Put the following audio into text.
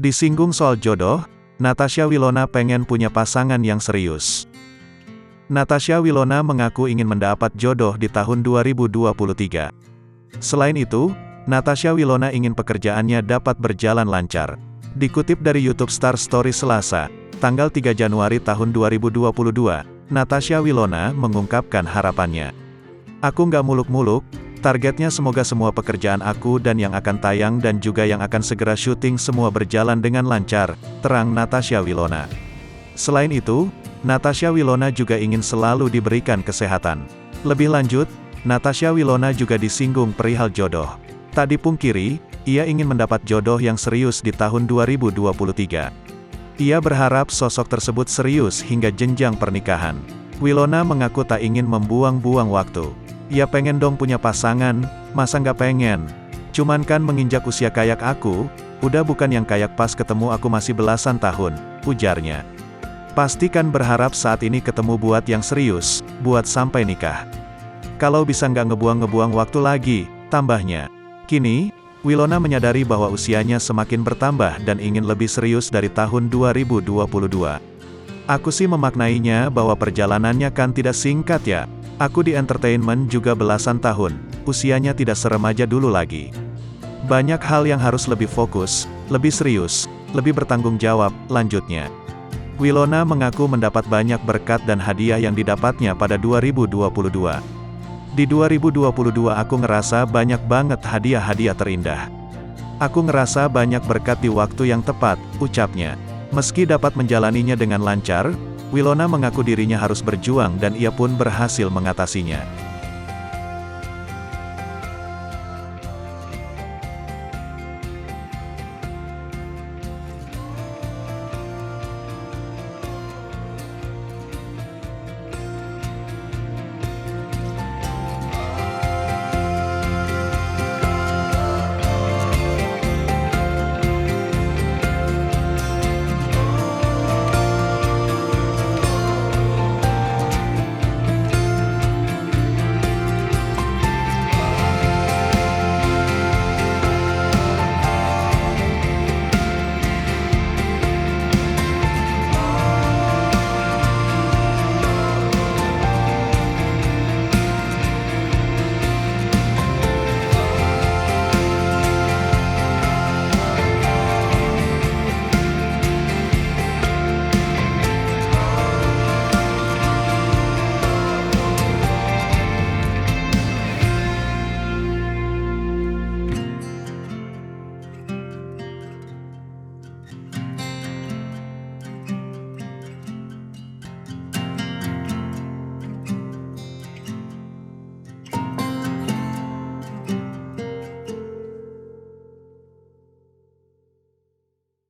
Disinggung soal jodoh, Natasha Wilona pengen punya pasangan yang serius. Natasha Wilona mengaku ingin mendapat jodoh di tahun 2023. Selain itu, Natasha Wilona ingin pekerjaannya dapat berjalan lancar. Dikutip dari YouTube Star Story Selasa, tanggal 3 Januari tahun 2022, Natasha Wilona mengungkapkan harapannya. "Aku nggak muluk-muluk, targetnya semoga semua pekerjaan aku dan yang akan tayang dan juga yang akan segera syuting semua berjalan dengan lancar," terang Natasha Wilona. Selain itu, Natasha Wilona juga ingin selalu diberikan kesehatan. Lebih lanjut, Natasha Wilona juga disinggung perihal jodoh. Tak dipungkiri, ia ingin mendapat jodoh yang serius di tahun 2023. Ia berharap sosok tersebut serius hingga jenjang pernikahan. Wilona mengaku tak ingin membuang-buang waktu. "Ya pengen dong punya pasangan, masa nggak pengen? Cuman kan menginjak usia kayak aku, udah bukan yang kayak pas ketemu aku masih belasan tahun," ujarnya. "Pasti kan berharap saat ini ketemu buat yang serius, buat sampai nikah. Kalau bisa nggak ngebuang-ngebuang waktu lagi," tambahnya. Kini, Wilona menyadari bahwa usianya semakin bertambah dan ingin lebih serius dari tahun 2022. "Aku sih memaknainya bahwa perjalanannya kan tidak singkat ya. Aku di entertainment juga belasan tahun, usianya tidak seremaja dulu lagi. Banyak hal yang harus lebih fokus, lebih serius, lebih bertanggung jawab," lanjutnya. Wilona mengaku mendapat banyak berkat dan hadiah yang didapatnya pada 2022. "Di 2022 aku ngerasa banyak banget hadiah-hadiah terindah. Aku ngerasa banyak berkat di waktu yang tepat," ucapnya. Meski dapat menjalaninya dengan lancar, Wilona mengaku dirinya harus berjuang dan ia pun berhasil mengatasinya.